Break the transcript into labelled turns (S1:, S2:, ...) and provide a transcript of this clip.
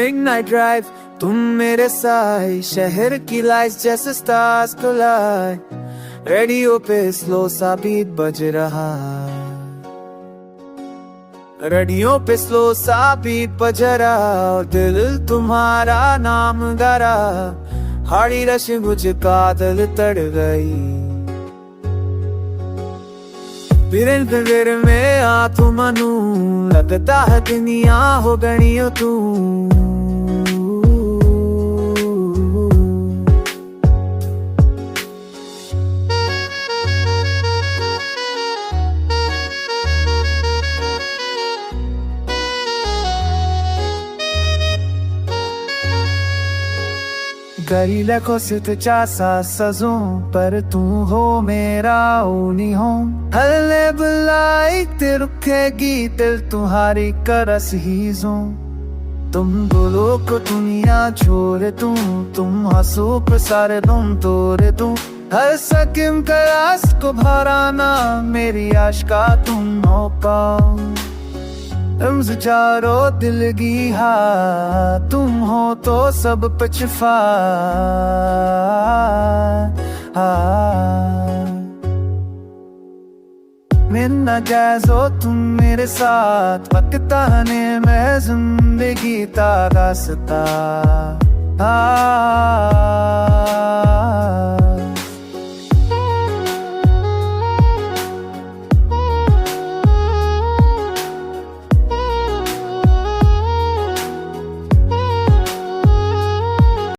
S1: Midnight drive, तुम मेरे साथ शहर की लाइट्स जैसे स्टार्स कोलाय। रेडियो पे स्लो सा बीट बज रहा, रेडियो पे स्लो सा बीट बज रहा, और दिल तुम्हारा नाम गा रहा। हाड़ी रश मुझे कादल तड़ गई, फिर में आ तू मनू, लगता है दुनिया हो गई हो तू। गरी लखो सित चासा सजों पर तू हो मेरा ऊनी हो। हल्ले बुलाई ते रुखेगी दिल तुम्हारी करस ही जो। तुम बोलो को दुनिया छोड़ दूं, तुम हंसो प्रसार तुम तोड़ दूं। हर सकिम कयास को भराना, मेरी आशका तुम हो पाओ। चारो दिल की हा, तुम हो तो सब पछफा। मिलना जैसो तुम मेरे साथ, पकता ने मैं जिंदगी ता रास्ता।